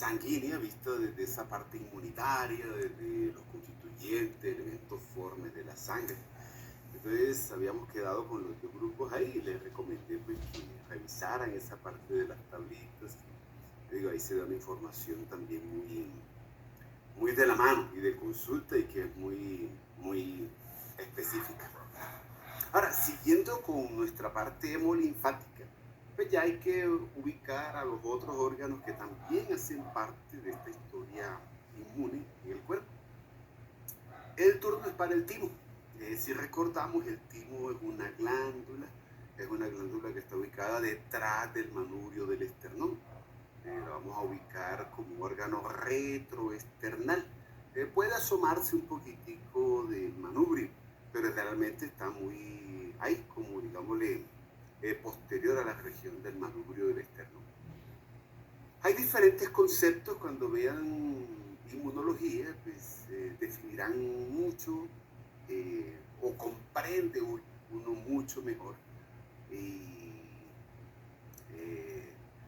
sanguínea, visto desde esa parte inmunitaria, desde los constituyentes, elementos formes de la sangre. Entonces habíamos quedado con los dos grupos ahí y les recomendé pues que revisaran esa parte de las tablitas. Y, digo, ahí se da una información también muy de la mano y de consulta y que es muy específica. Ahora, siguiendo con nuestra parte hemolinfática, pues ya hay que ubicar a los otros órganos que también hacen parte de esta historia inmune en el cuerpo. El turno es para el timo. Si recordamos, el timo es una glándula que está ubicada detrás del manubrio del esternón. La vamos a ubicar como órgano retroesternal. Puede asomarse un poquitico del manubrio, pero realmente está muy ahí, como digámosle, posterior a la región del manubrio del esternón. Hay diferentes conceptos cuando vean inmunología, pues definirán mucho o comprende uno mucho mejor y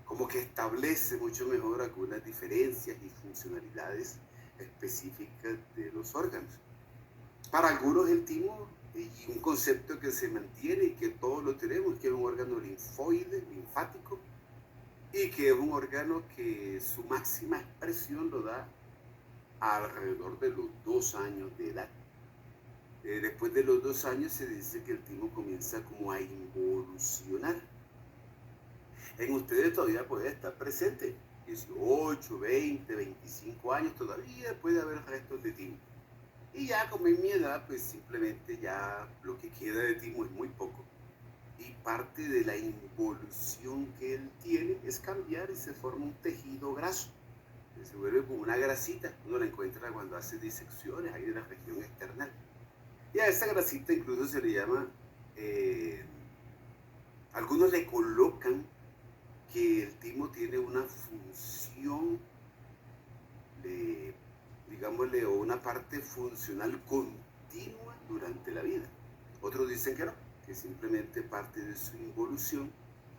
como que establece mucho mejor algunas diferencias y funcionalidades específicas de los órganos. Para algunos el timo, y un concepto que se mantiene y que todos lo tenemos, que es un órgano linfoide, linfático, y que es un órgano que su máxima expresión lo da alrededor de los 2 años de edad. Después de los 2 años se dice que el timo comienza como a involucionar. En ustedes todavía puede estar presente, 18, 20, 25 años, todavía puede haber restos de timo. Y ya como en mi edad, pues simplemente ya lo que queda de timo es muy poco. Y parte de la involución que él tiene es cambiar y se forma un tejido graso. Se vuelve como una grasita. Uno la encuentra cuando hace disecciones ahí de la región external. Y a esa grasita incluso se le llama, algunos le colocan que el timo tiene una función, digámosle, o una parte funcional continua durante la vida. Otros dicen que no, que simplemente parte de su involución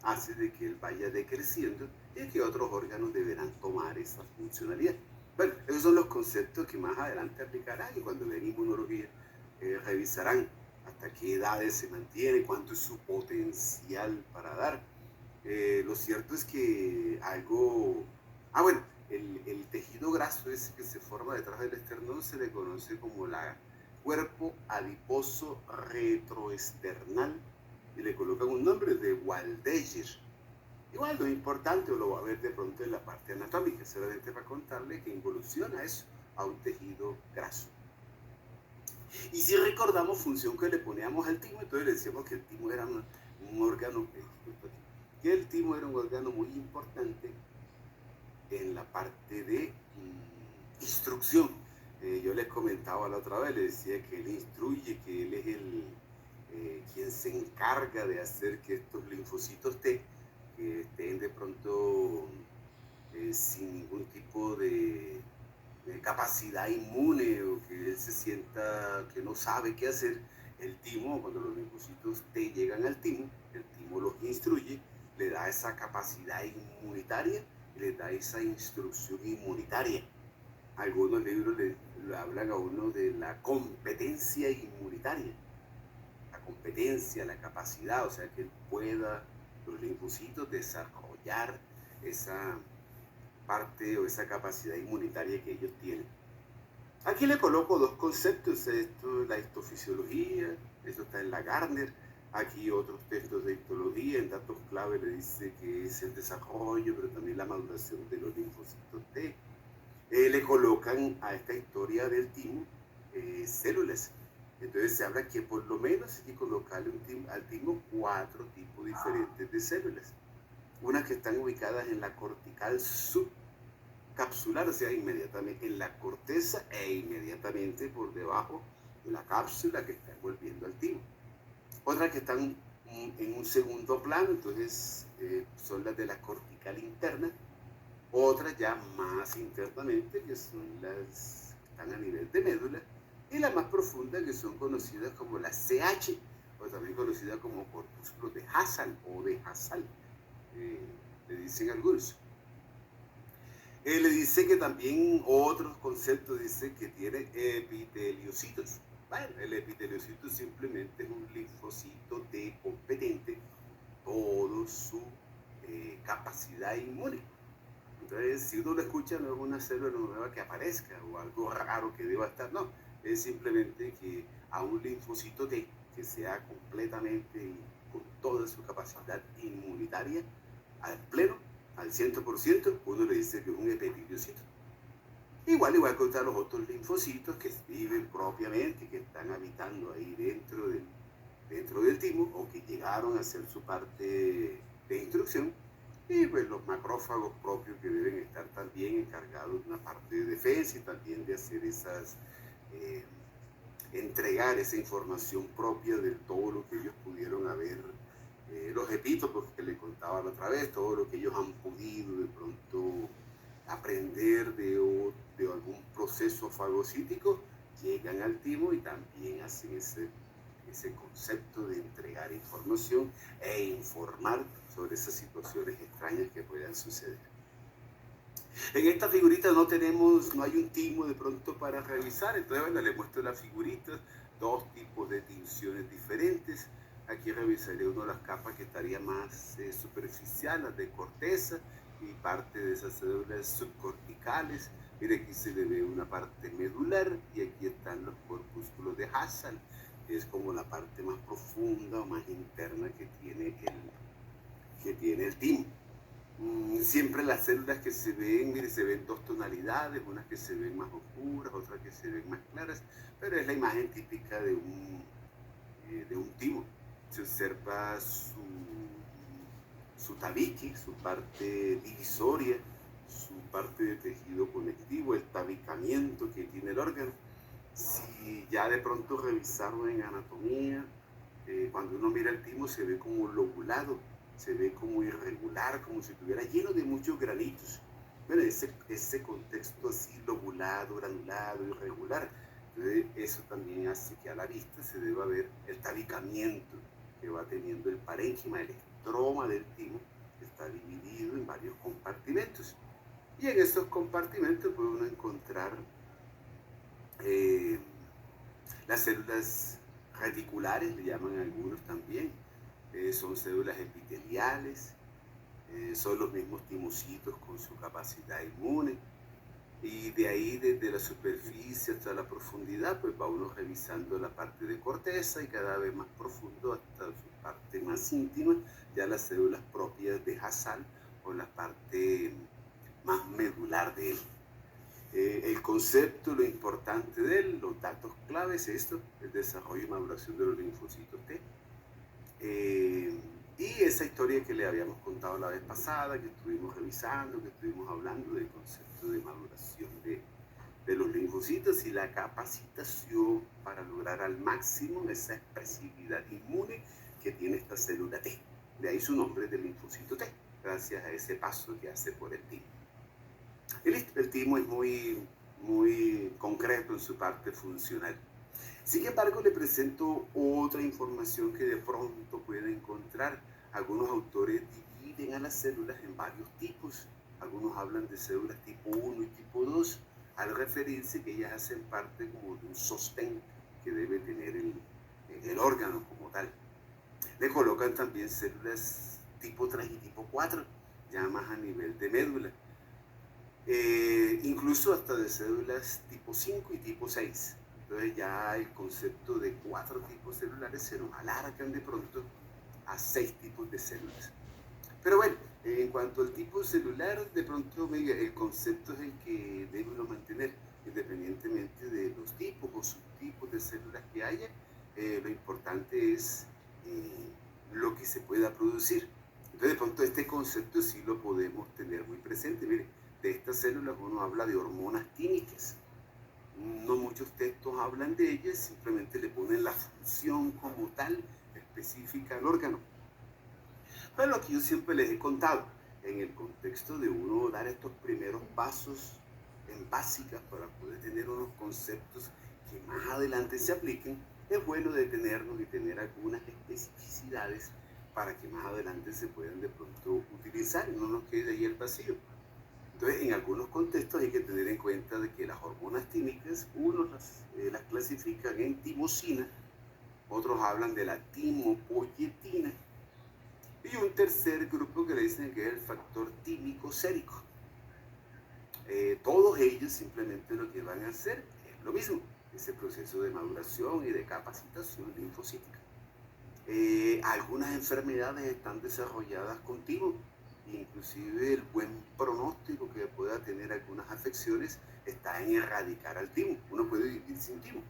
hace de que él vaya decreciendo y que otros órganos deberán tomar esa funcionalidad. Bueno, esos son los conceptos que más adelante aplicarán y cuando vean inmunología revisarán hasta qué edades se mantiene, cuánto es su potencial para dar. Lo cierto es que algo... Ah, bueno, el tejido graso ese que se forma detrás del esternón se le conoce como la cuerpo adiposo retroesternal y le colocan un nombre de Waldeyer. Igual no es importante, o lo va a ver de pronto en la parte anatómica, solamente para contarle que involuciona eso a un tejido graso. Y si recordamos función que le poníamos al timo, entonces le decíamos que el timo era un órgano, que el timo era un órgano muy importante en la parte de instrucción. Yo les comentaba la otra vez, le decía que él instruye, que él es quien se encarga de hacer que estos linfocitos T, que estén de pronto sin ningún tipo de capacidad inmune o que él se sienta que no sabe qué hacer, el timo, cuando los linfocitos T llegan al timo, el timo los instruye, le da esa capacidad inmunitaria y le da esa instrucción inmunitaria. Algunos libros le hablan a uno de la competencia inmunitaria, la competencia, la capacidad, o sea, que él pueda, los linfocitos, desarrollar esa parte o esa capacidad inmunitaria que ellos tienen. Aquí le coloco dos conceptos, esto es la histofisiología, eso está en la Gardner, aquí otros textos de histología, en datos clave le dice que es el desarrollo, pero también la maduración de los linfocitos T. Le colocan a esta historia del timo células. Entonces se habla que por lo menos hay que colocarle al timo 4 tipos diferentes de células. Unas que están ubicadas en la cortical subcapsular, o sea, inmediatamente en la corteza e inmediatamente por debajo de la cápsula que está envolviendo al timo. Otras que están en un segundo plano, entonces son las de la cortical interna. Otras ya más internamente, que son las que están a nivel de médula, y las más profundas, que son conocidas como las CH, o también conocidas como corpúsculos de Hassall o de Hassall, le dicen algunos. Él le dice que también otros conceptos dice que tiene epiteliocitos. Bueno, el epiteliocito simplemente es un linfocito T competente, toda su capacidad inmune. Entonces, si uno lo escucha, no es una célula nueva que aparezca o algo raro que deba estar, no. Es simplemente que a un linfocito T que sea completamente y con toda su capacidad inmunitaria al pleno, al 100%, uno le dice que es un epiteliocito. Igual que los otros linfocitos que viven propiamente, que están habitando ahí dentro del timo o que llegaron a ser su parte de instrucción. Y pues los macrófagos propios que deben estar también encargados de una parte de defensa y también de hacer eh, entregar esa información propia de todo lo que ellos pudieron haber, los epítopos que le contaba la otra vez, todo lo que ellos han podido de pronto aprender de algún proceso fagocítico, llegan al timo y también hacen ese concepto de entregar información e informar sobre esas situaciones extrañas que puedan suceder. En esta figurita no hay un timo de pronto para revisar, entonces bueno, le muestro la figurita, dos tipos de tinciones diferentes. Aquí revisaré una de las capas que estaría más superficial, las de corteza y parte de esas células subcorticales. Mire, aquí se le ve una parte medular y aquí están los corpúsculos de Hassall, que es como la parte más profunda o más interna que tiene el timo. Siempre las células que se ven, mire, se ven dos tonalidades, unas que se ven más oscuras, otras que se ven más claras, pero es la imagen típica de un timo. Se observa su tabique, su parte divisoria, su parte de tejido conectivo, el tabicamiento que tiene el órgano. Si ya de pronto revisaron en anatomía, cuando uno mira el timo se ve como lobulado, se ve como irregular, como si estuviera lleno de muchos granitos. Bueno, ese contexto así lobulado, granulado, irregular, entonces eso también hace que a la vista se deba ver el tabicamiento que va teniendo el parénquima, el estroma del timo, que está dividido en varios compartimentos. Y en esos compartimentos puede uno encontrar eh, las células reticulares, le llaman algunos también, son células epiteliales, son los mismos timocitos con su capacidad inmune. Y de ahí, desde la superficie hasta la profundidad, pues va uno revisando la parte de corteza y cada vez más profundo hasta su parte más íntima, ya las células propias de Hassall o la parte más medular de él. El concepto, lo importante de él, los datos claves, esto, el desarrollo y maduración de los linfocitos T. Y esa historia que le habíamos contado la vez pasada, que estuvimos revisando, que estuvimos hablando del concepto de maduración de los linfocitos y la capacitación para lograr al máximo esa expresividad inmune que tiene esta célula T. De ahí su nombre de linfocito T, gracias a ese paso que hace por el timo. El timo es muy concreto en su parte funcional. Sin embargo, le presento otra información que de pronto puede encontrar. Algunos autores dividen a las células en varios tipos. Algunos hablan de células tipo 1 y tipo 2, al referirse que ellas hacen parte como de un sostén que debe tener el órgano como tal. Le colocan también células tipo 3 y tipo 4, ya más a nivel de médula. Incluso hasta de células tipo 5 y tipo 6. Entonces ya el concepto de 4 tipos celulares se nos alargan de pronto a 6 tipos de células. Pero bueno, en cuanto al tipo celular, de pronto el concepto es el que debe uno mantener, independientemente de los tipos o subtipos de células que haya. Lo importante es lo que se pueda producir. Entonces de pronto este concepto sí lo podemos tener muy presente. Mire, de estas células uno habla de hormonas químicas. No muchos textos hablan de ellas, simplemente le ponen la función como tal específica al órgano. Pero lo que yo siempre les he contado, en el contexto de uno dar estos primeros pasos en básicas para poder tener unos conceptos que más adelante se apliquen, es bueno detenernos y tener algunas especificidades para que más adelante se puedan de pronto utilizar y no nos quede ahí el vacío. Entonces, en algunos contextos hay que tener en cuenta de que las hormonas tímicas, unos las clasifican en timosina, otros hablan de la timopoyetina, y un tercer grupo que le dicen que es el factor tímico sérico. Todos ellos simplemente lo que van a hacer es lo mismo, ese proceso de maduración y de capacitación linfocítica. Algunas enfermedades están desarrolladas con timo, inclusive el buen pronóstico que pueda tener algunas afecciones está en erradicar al timo. Uno puede vivir sin timo.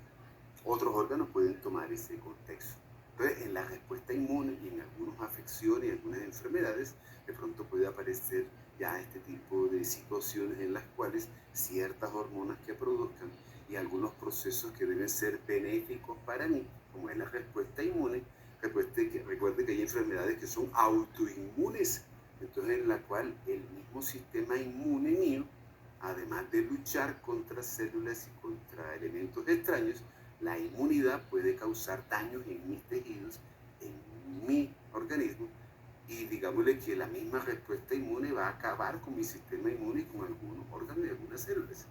Otros órganos pueden tomar ese contexto. Entonces, en la respuesta inmune y en algunas afecciones y algunas enfermedades, de pronto puede aparecer ya este tipo de situaciones en las cuales ciertas hormonas que produzcan y algunos procesos que deben ser benéficos para mí, como es la respuesta inmune, recuerde que hay enfermedades que son autoinmunes, entonces en la cual el mismo sistema inmune mío, además de luchar contra células y contra elementos extraños, la inmunidad puede causar daños en mis tejidos, en mi organismo, y digámosle que la misma respuesta inmune va a acabar con mi sistema inmune y con algunos órganos y algunas células.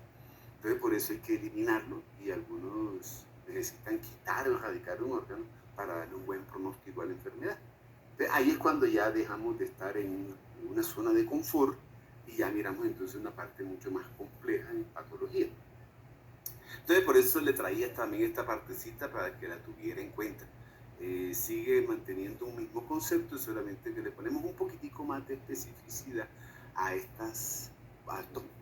Entonces por eso hay que eliminarlo y algunos necesitan quitar o erradicar un órgano para darle un buen pronóstico a la enfermedad. Entonces, ahí es cuando ya dejamos de estar en una zona de confort y ya miramos entonces una parte mucho más compleja en patología. Entonces por eso le traía también esta partecita para que la tuviera en cuenta. Sigue manteniendo un mismo concepto, solamente que le ponemos un poquitico más de especificidad a, a estos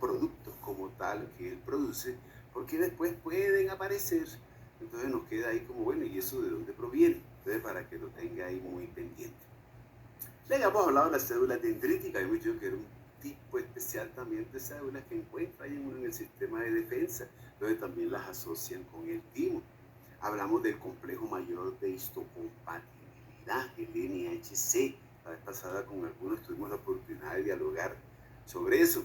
productos como tal que él produce, porque después pueden aparecer, entonces nos queda ahí como, bueno, ¿y eso de dónde proviene? Entonces para que lo tenga ahí muy pendiente. Le habíamos hablado de la cédula dendrítica, hemos dicho que era un tipo especial también de células que encuentra ahí en el sistema de defensa, donde también las asocian con el timo. Hablamos del complejo mayor de histocompatibilidad, el NHC. La vez pasada con algunos tuvimos la oportunidad de dialogar sobre eso.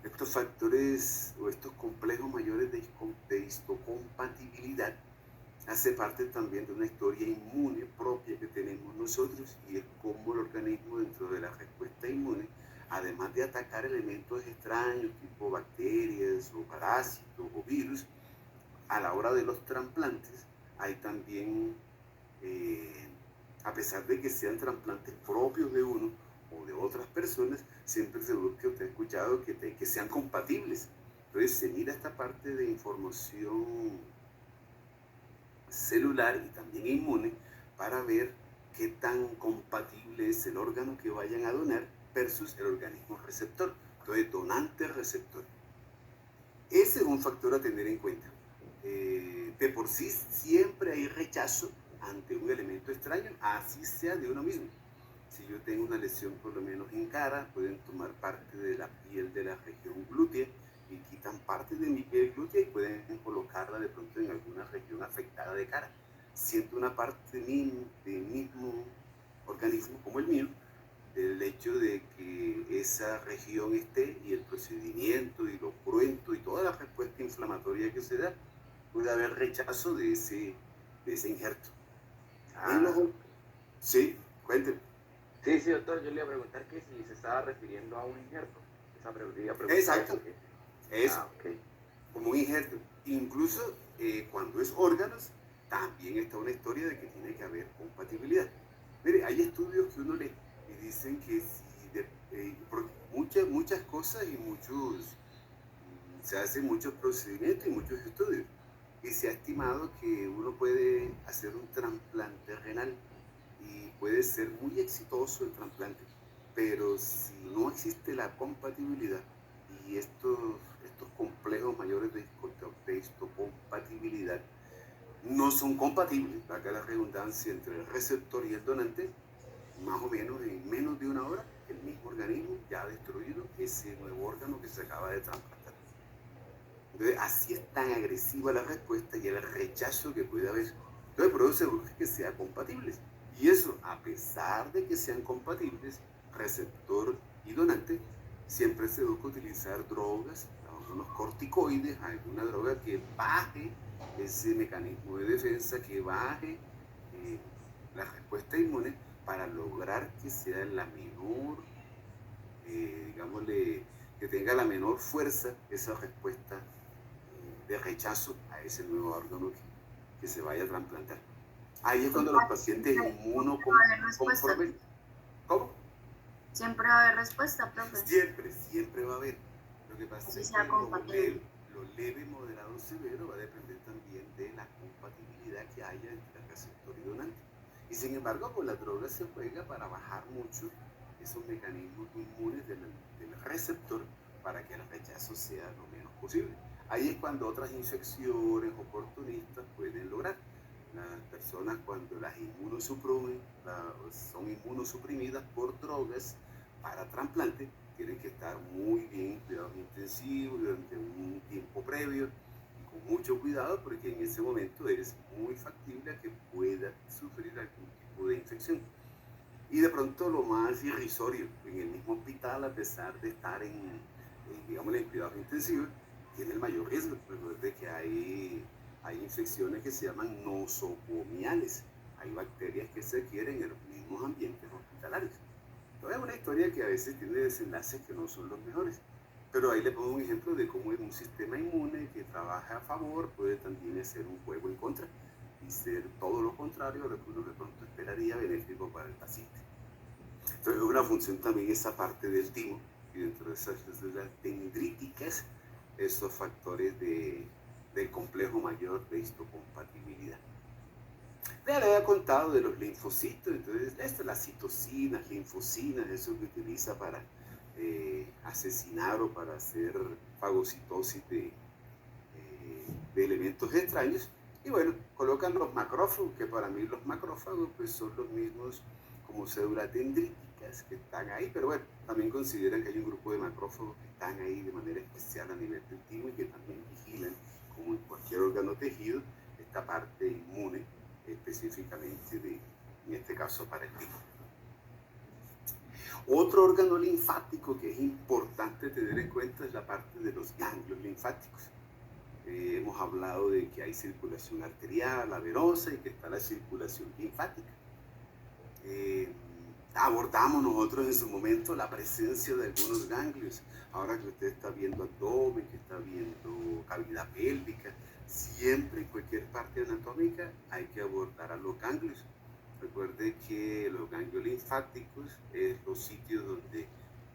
Estos factores o estos complejos mayores de histocompatibilidad hace parte también de una historia inmune propia que tenemos nosotros y es cómo el organismo dentro de la respuesta inmune, además de atacar elementos extraños tipo bacterias o parásitos o virus, a la hora de los trasplantes hay también, a pesar de que sean trasplantes propios de uno o de otras personas, siempre se busca, usted ha escuchado, que sean compatibles. Entonces se mira esta parte de información celular y también inmune para ver qué tan compatible es el órgano que vayan a donar versus el organismo receptor. Entonces, donante-receptor. Ese es un factor a tener en cuenta. De por sí siempre hay rechazo ante un elemento extraño, así sea de uno mismo. Si yo tengo una lesión por lo menos en cara, pueden tomar parte de la piel de la región glútea y quitan parte de mi piel glútea y pueden colocarla de pronto en alguna región afectada de cara. Siento una parte del mismo organismo como el mío, del hecho de que esa región esté y el procedimiento y lo cruento y toda la respuesta inflamatoria que se da, puede haber rechazo de ese injerto. En los, Ah, sí, cuénteme. sí, sí, doctor, yo le iba a preguntar que si se estaba refiriendo a un injerto. Iba a preguntar eso. Exacto, eso, Ah, ok. como un injerto. Incluso cuando es órganos, también está una historia de que tiene que haber compatibilidad. Mire, hay estudios que uno lee y dicen que si muchas cosas y se hacen muchos procedimientos y muchos estudios. Y se ha estimado que uno puede hacer un trasplante renal y puede ser muy exitoso el trasplante, pero si no existe la compatibilidad y estos complejos mayores de histocompatibilidad no son compatibles, valga la redundancia, entre el receptor y el donante, más o menos en menos de una hora, el mismo organismo ya ha destruido ese nuevo órgano que se acaba de trasplantar. Entonces, así es tan agresiva la respuesta y el rechazo que puede haber. Entonces, por eso se busca que sean compatibles. Y eso, a pesar de que sean compatibles, receptor y donante, siempre se busca utilizar drogas, algunos corticoides, alguna droga que baje ese mecanismo de defensa, que baje eh, la respuesta inmune para lograr que sea la menor, digámosle, que tenga la menor fuerza esa respuesta de rechazo a ese nuevo órgano que se vaya a trasplantar. Ahí es cuando los pacientes inmunocomprometidos. ¿Cómo? Siempre va a haber respuesta, profe. Siempre va a haber. Lo que pasa es que lo leve, moderado, severo va a depender también de la compatibilidad que haya entre el receptor y donante. Y sin embargo, con la droga se juega para bajar mucho esos mecanismos inmunes del receptor para que el rechazo sea lo menos posible. Ahí es cuando otras infecciones oportunistas pueden lograr. Las personas cuando las son inmunosuprimidas por drogas para trasplante, tienen que estar muy bien en cuidados intensivos durante un tiempo previo y con mucho cuidado porque en ese momento es muy factible que pueda sufrir algún tipo de infección. Y de pronto lo más irrisorio, en el mismo hospital, a pesar de estar en cuidados intensivos, tiene el mayor riesgo. Recuerde que hay infecciones que se llaman nosocomiales. Hay bacterias que se adquieren en los mismos ambientes hospitalarios. Entonces es una historia que a veces tiene desenlaces que no son los mejores. Pero ahí le pongo un ejemplo de cómo un sistema inmune que trabaja a favor puede también ser un juego en contra y ser todo lo contrario a lo que uno de pronto esperaría benéfico para el paciente. Entonces una función también esa parte del timo y dentro de esas las dendríticas, esos factores del complejo mayor de histocompatibilidad. Ya le había contado de los linfocitos, entonces esto es las citocinas, linfocinas, eso que utiliza para asesinar o para hacer fagocitosis de elementos extraños. Y bueno, colocan los macrófagos, que para mí los macrófagos pues son los mismos como células dendríticas que están ahí, pero bueno, también consideran que hay un grupo de macrófagos que están ahí de manera especial a nivel del timo y que también vigilan, como en cualquier órgano tejido, esta parte inmune específicamente en este caso para el timo. Otro órgano linfático que es importante tener en cuenta es la parte de los ganglios linfáticos. Hemos hablado de que hay circulación arterial, la venosa y que está la circulación linfática. Abordamos nosotros en su momento la presencia de algunos ganglios. Ahora que usted está viendo abdomen, que está viendo cavidad pélvica, siempre en cualquier parte anatómica hay que abordar a los ganglios. Recuerde que los ganglios linfáticos es los sitios donde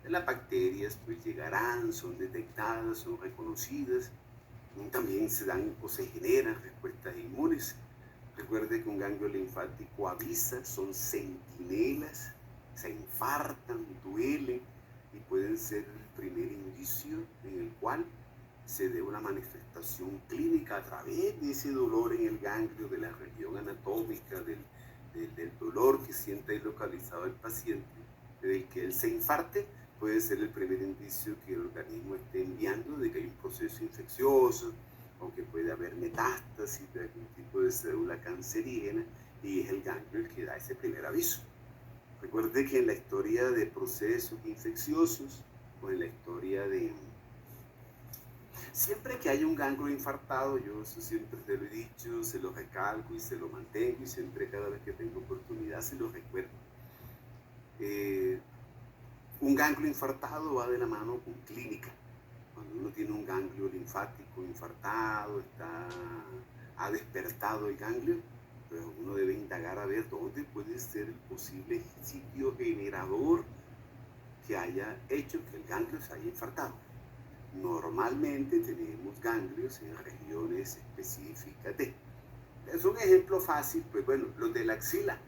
las bacterias pues llegarán, son detectadas, son reconocidas. También se dan o se generan respuestas inmunes. Recuerde que un ganglio linfático avisa, son centinelas, se infartan, duelen y pueden ser el primer indicio en el cual se dé una manifestación clínica a través de ese dolor en el ganglio, de la región anatómica, del dolor que siente ahí localizado el paciente, del que él se infarte, puede ser el primer indicio que el organismo esté enviando de que hay un proceso infeccioso, o que puede haber metástasis de algún tipo de célula cancerígena, y es el ganglio el que da ese primer aviso. Recuerde que en la historia de procesos infecciosos, o en la historia de... Siempre que hay un ganglio infartado, yo eso siempre te lo he dicho, se lo recalco y se lo mantengo, y siempre cada vez que tengo oportunidad se lo recuerdo. Un ganglio infartado va de la mano con clínica. Cuando uno tiene un ganglio linfático infartado, ha despertado el ganglio, pues uno debe indagar a ver dónde puede ser el posible sitio generador que haya hecho que el ganglio se haya infartado. Normalmente tenemos ganglios en regiones específicas de... Es un ejemplo fácil, pues bueno, los de la axila.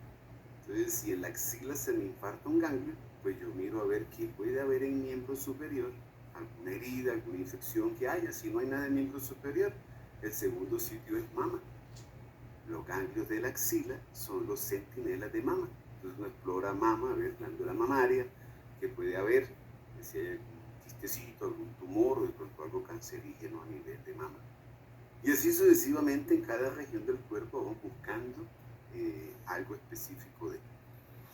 Entonces, si en la axila se me infarta un ganglio, pues yo miro a ver qué puede haber en miembro superior, alguna herida, alguna infección que haya. Si no hay nada en miembro superior, el segundo sitio es mama. Los ganglios de la axila son los centinelas de mama. Entonces uno explora mama, a ver, glándula mamaria, que puede haber, si hay algún quistecito, algún tumor o de pronto algo cancerígeno a nivel de mama. Y así sucesivamente en cada región del cuerpo vamos buscando algo específico de.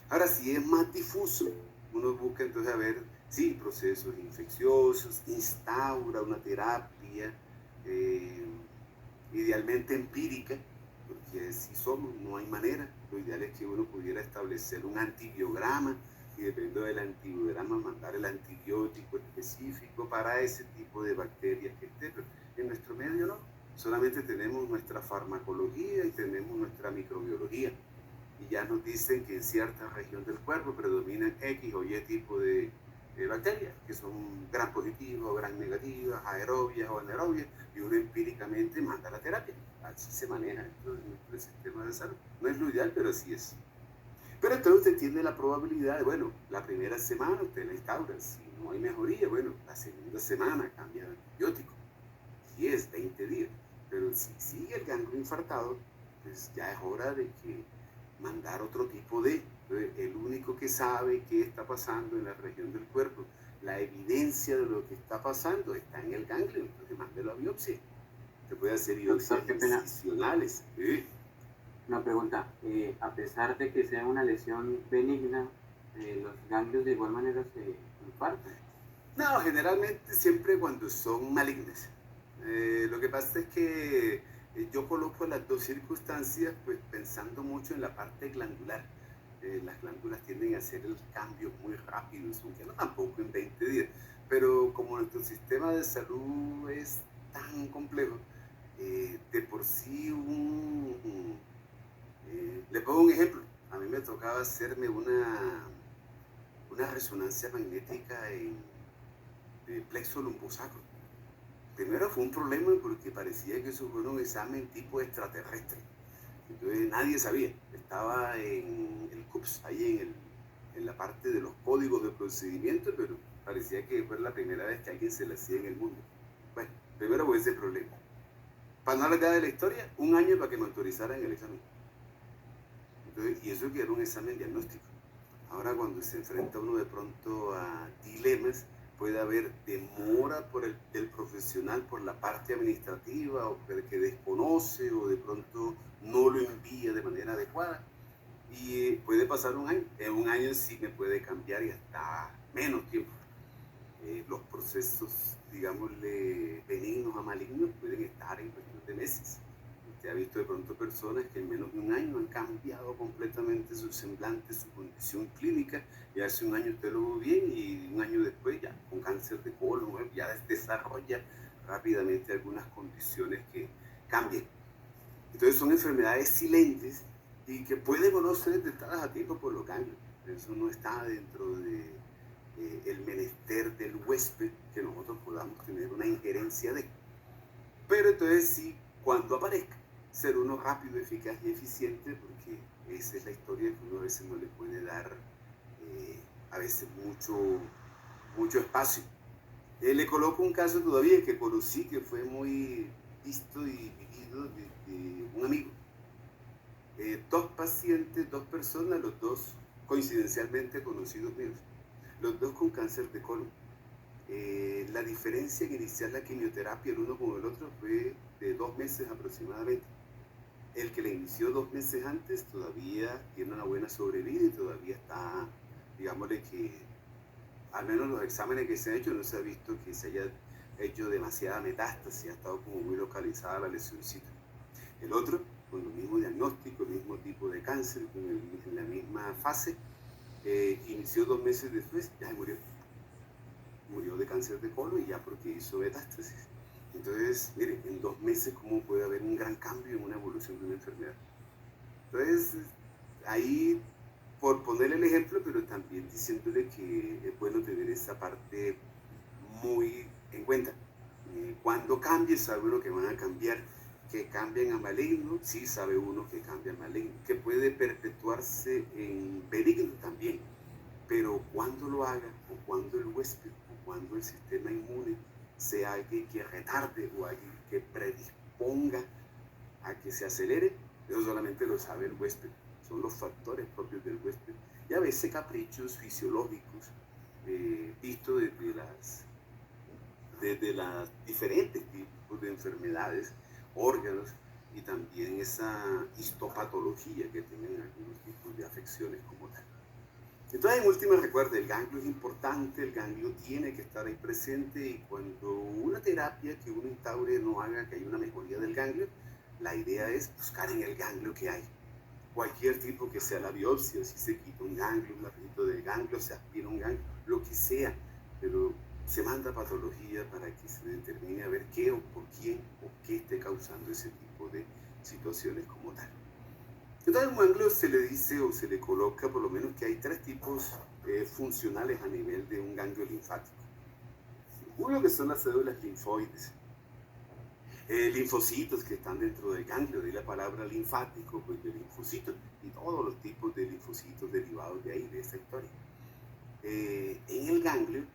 Ahora, si es más difuso, uno busca entonces a ver, sí, procesos infecciosos, instaura una terapia, idealmente empírica, porque si somos, no hay manera. Lo ideal es que uno pudiera establecer un antibiograma y dependiendo del antibiograma mandar el antibiótico específico para ese tipo de bacterias que esté. Pero en nuestro medio no, solamente tenemos nuestra farmacología y tenemos nuestra microbiología. Y ya nos dicen que en cierta región del cuerpo predominan X o Y tipo de bacterias, que son gram positivas o gram negativas, aerobias o anaerobias, y uno empíricamente manda la terapia. Así se maneja dentro de nuestro sistema de salud. No es lo ideal, pero así es. Pero entonces usted tiene la probabilidad de, bueno, la primera semana usted la instaura. Si no hay mejoría, bueno, la segunda semana cambia de antibiótico. 10, 20 días. Pero si sigue el ganglio infartado, pues ya es hora de que mandar otro tipo de. Entonces, el único que sabe qué está pasando en la región del cuerpo, la evidencia de lo que está pasando está en el ganglio. Entonces, mándelo a biopsia. Se puede hacer biopsias incisionales. ¿Sí? Una pregunta, a pesar de que sea una lesión benigna, ¿los ganglios de igual manera se infartan? No, generalmente siempre cuando son malignas. Lo que pasa es que yo coloco las dos circunstancias pues pensando mucho en la parte glandular. Las glándulas tienden a hacer el cambio muy rápido, aunque no tampoco en 20 días. Pero como nuestro sistema de salud es tan complejo, de por sí le pongo un ejemplo. A mí me tocaba hacerme una resonancia magnética en plexo lumbosacro. Primero fue un problema porque parecía que eso fue un examen tipo extraterrestre. Entonces nadie sabía. Estaba en el CUPS, ahí en la parte de los códigos de procedimiento, pero parecía que fue la primera vez que alguien se la hacía en el mundo. Bueno, primero fue ese problema. Para no alargar de la historia, 1 año para que me autorizaran el examen. Entonces, y eso que era un examen diagnóstico. Ahora cuando se enfrenta uno de pronto a dilemas, puede haber demora del profesional por la parte administrativa o que desconoce o de pronto no lo envía de manera adecuada. Y puede pasar 1 año. En 1 año sí me puede cambiar y hasta menos tiempo. Los procesos, digámosle, benignos a malignos pueden estar en cuestión de meses. Usted ha visto de pronto personas que en menos de 1 año han cambiado completamente su semblante, su condición clínica, y hace 1 año usted lo ve bien y 1 año después ya con cáncer de colon, ya desarrolla rápidamente algunas condiciones que cambian. Entonces son enfermedades silentes y que pueden o no ser detectadas a tiempo por los ganglios. Eso no está dentro de el menester del huésped que nosotros podamos tener una injerencia de. Pero entonces sí, cuando aparezca, ser uno rápido, eficaz y eficiente, porque esa es la historia que uno a veces no le puede dar a veces mucho espacio. Le coloco un caso todavía que conocí, que fue muy visto y vivido de un amigo. 2 pacientes, 2 personas, los dos coincidencialmente conocidos míos, los dos con cáncer de colon. La diferencia en iniciar la quimioterapia el uno con el otro fue de 2 meses aproximadamente. El que la inició 2 meses antes todavía tiene una buena sobrevida y todavía está, digámosle que, al menos los exámenes que se han hecho, no se ha visto que se haya hecho demasiada metástasis, ha estado como muy localizada la lesioncita. El otro, con el mismo diagnóstico, el mismo tipo de cáncer, en la misma fase, inició 2 meses después, ya murió. Murió de cáncer de colon y ya porque hizo metástasis. Entonces, mire, en 2 meses cómo puede haber un gran cambio en una evolución de una enfermedad. Entonces, ahí, por ponerle el ejemplo, pero también diciéndole que es bueno tener esa parte muy en cuenta. Cuando cambie, sabe uno que van a cambiar, que cambian a maligno, sí sabe uno que cambia a maligno, que puede perpetuarse en benigno también. Pero cuando lo haga, o cuando el huésped, o cuando el sistema inmune sea alguien que retarde o alguien que predisponga a que se acelere, eso solamente lo sabe el huésped. Son los factores propios del huésped. Y a veces caprichos fisiológicos, vistos desde las diferentes tipos de enfermedades, órganos, y también esa histopatología que tienen algunos tipos de afecciones como tal. Entonces, en última, recuerde, el ganglio es importante, el ganglio tiene que estar ahí presente, y cuando una terapia que uno instaure no haga que haya una mejoría del ganglio, la idea es buscar en el ganglio que hay. cualquier tipo que sea la biopsia, si se quita un ganglio, un lapicito del ganglio, se aspira un ganglio, lo que sea, pero se manda a patología para que se determine a ver qué o por quién o qué esté causando ese tipo de situaciones como tal. Entonces, un ganglio se le dice o se le coloca por lo menos que hay tres tipos funcionales a nivel de un ganglio linfático. Uno que son las células linfoides, linfocitos que están dentro del ganglio, de la palabra linfático, pues de linfocitos, y todos los tipos de linfocitos derivados de ahí, de esa historia. En el ganglio,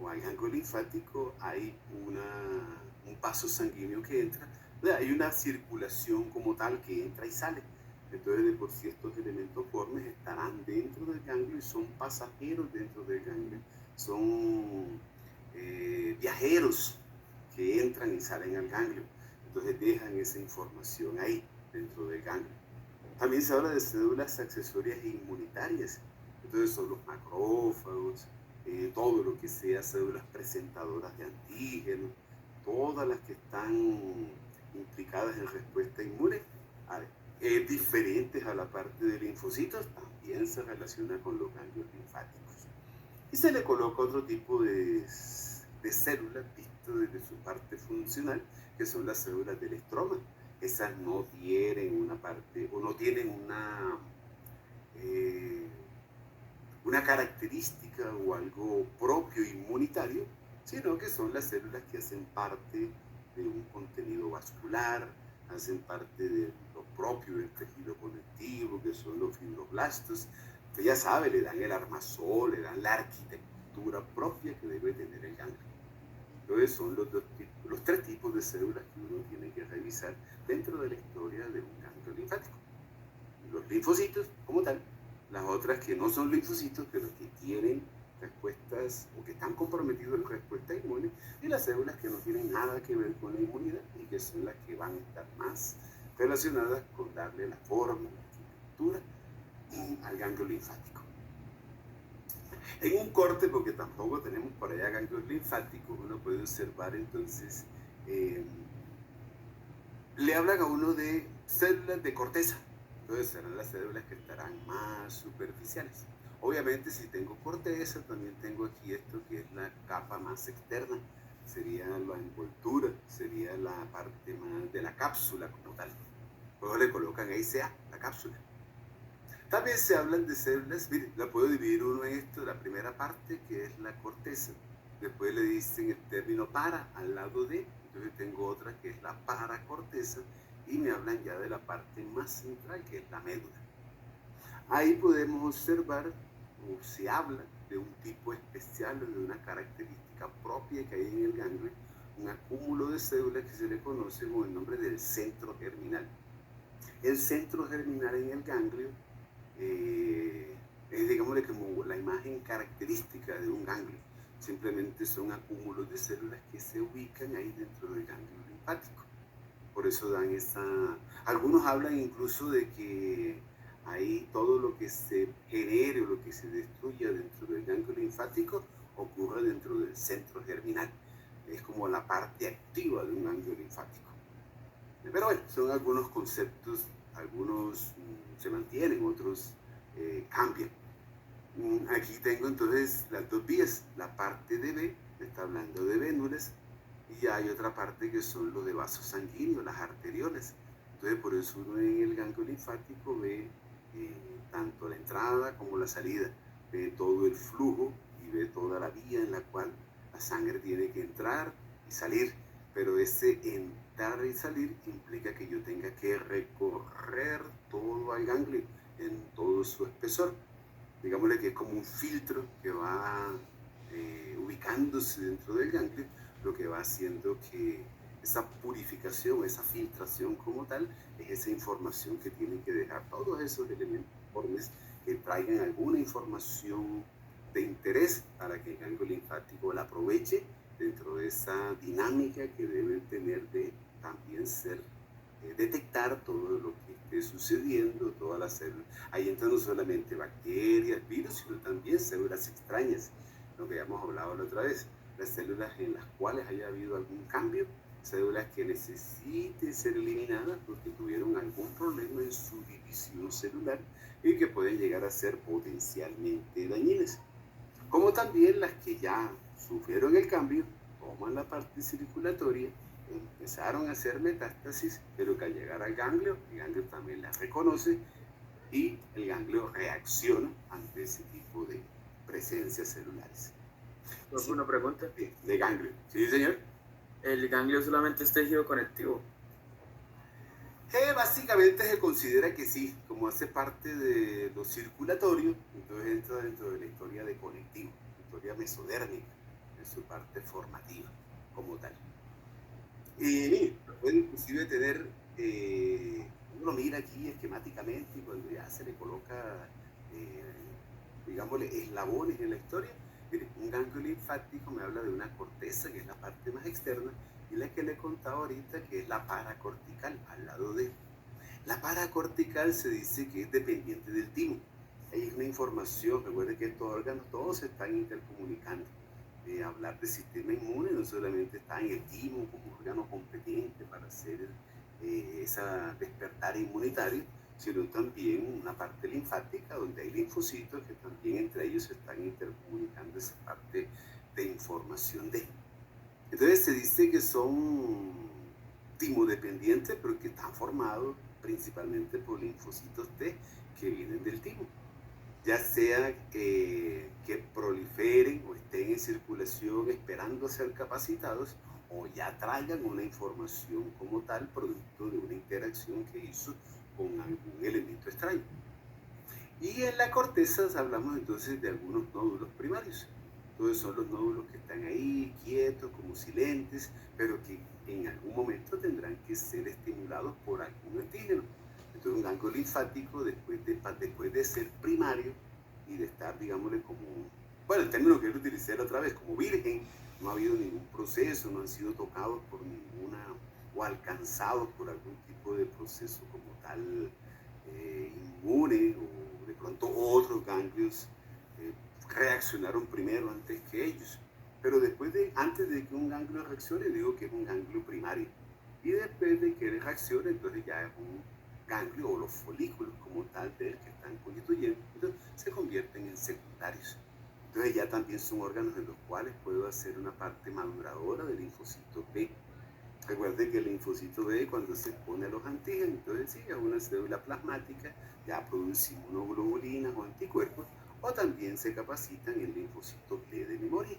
o al ganglio linfático, hay un paso sanguíneo que entra, hay una circulación como tal que entra y sale. Entonces, de por sí, estos elementos formes estarán dentro del ganglio y son pasajeros dentro del ganglio. Son viajeros que entran y salen al ganglio. Entonces, dejan esa información ahí, dentro del ganglio. También se habla de células accesorias e inmunitarias. Entonces, son los macrófagos, todo lo que sea células presentadoras de antígenos, todas las que están implicadas en respuesta inmune, diferentes a la parte de linfocitos, también se relaciona con los ganglios linfáticos. Y se le coloca otro tipo de células, visto desde su parte funcional, que son las células del estroma. Esas no tienen una parte, o no tienen una característica o algo propio inmunitario, sino que son las células que hacen parte de un contenido vascular, hacen parte de lo propio del tejido conectivo, que son los fibroblastos, que ya sabe, le dan el armazol, le dan la arquitectura propia que debe tener el ganglio. Entonces son los tres tipos de células que uno tiene que revisar dentro de la historia de un ganglio linfático. Los linfocitos como tal, las otras que no son linfocitos, pero que tienen respuestas o que están comprometidos en respuesta inmune, y las células que no tienen nada que ver con la inmunidad y que son las que van a estar más relacionadas con darle la forma, la arquitectura al ganglio linfático. En un corte, porque tampoco tenemos por allá ganglios linfáticos, uno puede observar entonces, le hablan a uno de células de corteza. Entonces serán las células que estarán más superficiales. Obviamente, si tengo corteza, también tengo aquí esto que es la capa más externa, sería la envoltura, sería la parte más de la cápsula como tal. Luego le colocan ahí CA, la cápsula. También se hablan de células, miren, la puedo dividir uno en esto, la primera parte que es la corteza, después le dicen el término para al lado de, entonces tengo otra que es la paracorteza, y me hablan ya de la parte más central que es la médula. Ahí podemos observar, o se habla de un tipo especial o de una característica propia que hay en el ganglio, un acúmulo de células que se le conoce con el nombre del centro germinal. El centro germinal en el ganglio es, digámosle, como la imagen característica de un ganglio. Simplemente son acúmulos de células que se ubican ahí dentro del ganglio linfático. Por eso dan esa... Algunos hablan incluso de que ahí todo lo que se genere o lo que se destruya dentro del ganglio linfático ocurre dentro del centro germinal. Es como la parte activa de un ganglio linfático. Pero bueno, son algunos conceptos, algunos se mantienen, otros cambian. Aquí tengo entonces las dos vías, la parte de B, está hablando de vénulas, y hay otra parte que son los de vasos sanguíneos, las arteriolas. Entonces por eso uno en el ganglio linfático ve tanto la entrada como la salida, ve todo el flujo y ve toda la vía en la cual la sangre tiene que entrar y salir. Pero ese entrar y salir implica que yo tenga que recorrer todo el ganglio en todo su espesor. Digámosle que es como un filtro que va ubicándose dentro del ganglio, lo que va haciendo que esa purificación, esa filtración como tal, es esa información que tienen que dejar todos esos elementos que traigan alguna información de interés para que el ganglio linfático la aproveche dentro de esa dinámica que deben tener de también ser, detectar todo lo que esté sucediendo, todas las células. Ahí entran no solamente bacterias, virus, sino también células extrañas, lo que habíamos hablado la otra vez, las células en las cuales haya habido algún cambio células que necesiten ser eliminadas porque tuvieron algún problema en su división celular y que pueden llegar a ser potencialmente dañinas. Como también las que ya sufrieron el cambio, toman la parte circulatoria, empezaron a hacer metástasis, pero que al llegar al ganglio, el ganglio también las reconoce y el ganglio reacciona ante ese tipo de presencias celulares. ¿Una pregunta? De ganglio. ¿Sí, señor? ¿El ganglio solamente es tejido conectivo? Básicamente se considera que sí, como hace parte de lo circulatorio, entonces entra dentro de la historia de conectivo, historia mesodérmica, en su parte formativa, como tal. Y puede inclusive tener, uno mira aquí esquemáticamente y cuando ya se le coloca, digámosle, eslabones en la historia, mire, un ganglio linfático me habla de una corteza, que es la parte más externa, y la que le he contado ahorita, que es la paracortical, al lado de. La paracortical se dice que es dependiente del timo. Hay una información, recuerde que estos órganos todos se están intercomunicando. Hablar de sistema inmune no solamente está en el timo como órgano competente para hacer ese despertar inmunitario, sino también una parte linfática donde hay linfocitos que también entre ellos se están intercomunicando esa parte de información de. Entonces se dice que son timodependientes, pero que están formados principalmente por linfocitos T que vienen del timo. Ya sea que proliferen o estén en circulación esperando ser capacitados, o ya traigan una información como tal, producto de una interacción que hizo con algún elemento extraño. Y en la corteza hablamos entonces de algunos nódulos primarios. Entonces son los nódulos que están ahí, quietos, como silentes, pero que en algún momento tendrán que ser estimulados por algún antígeno. Entonces un ganglio linfático, después de ser primario y de estar, digámosle, como, bueno, el término que yo utilicé la otra vez, como virgen, no ha habido ningún proceso, no han sido tocados por ninguna, o alcanzados por algún tipo de proceso como tal inmune, o de pronto otros ganglios reaccionaron primero antes que ellos. Pero antes de que un ganglio reaccione, digo que es un ganglio primario. Y después de que reaccione, entonces ya es un ganglio, o los folículos como tal de él que están constituyendo, entonces se convierten en secundarios. Entonces ya también son órganos en los cuales puedo hacer una parte maduradora del linfocito B. Recuerde que el linfocito B, cuando se expone a los antígenos, entonces sí, a una célula plasmática, ya produce inmunoglobulinas o anticuerpos, o también se capacitan en linfocitos B de memoria.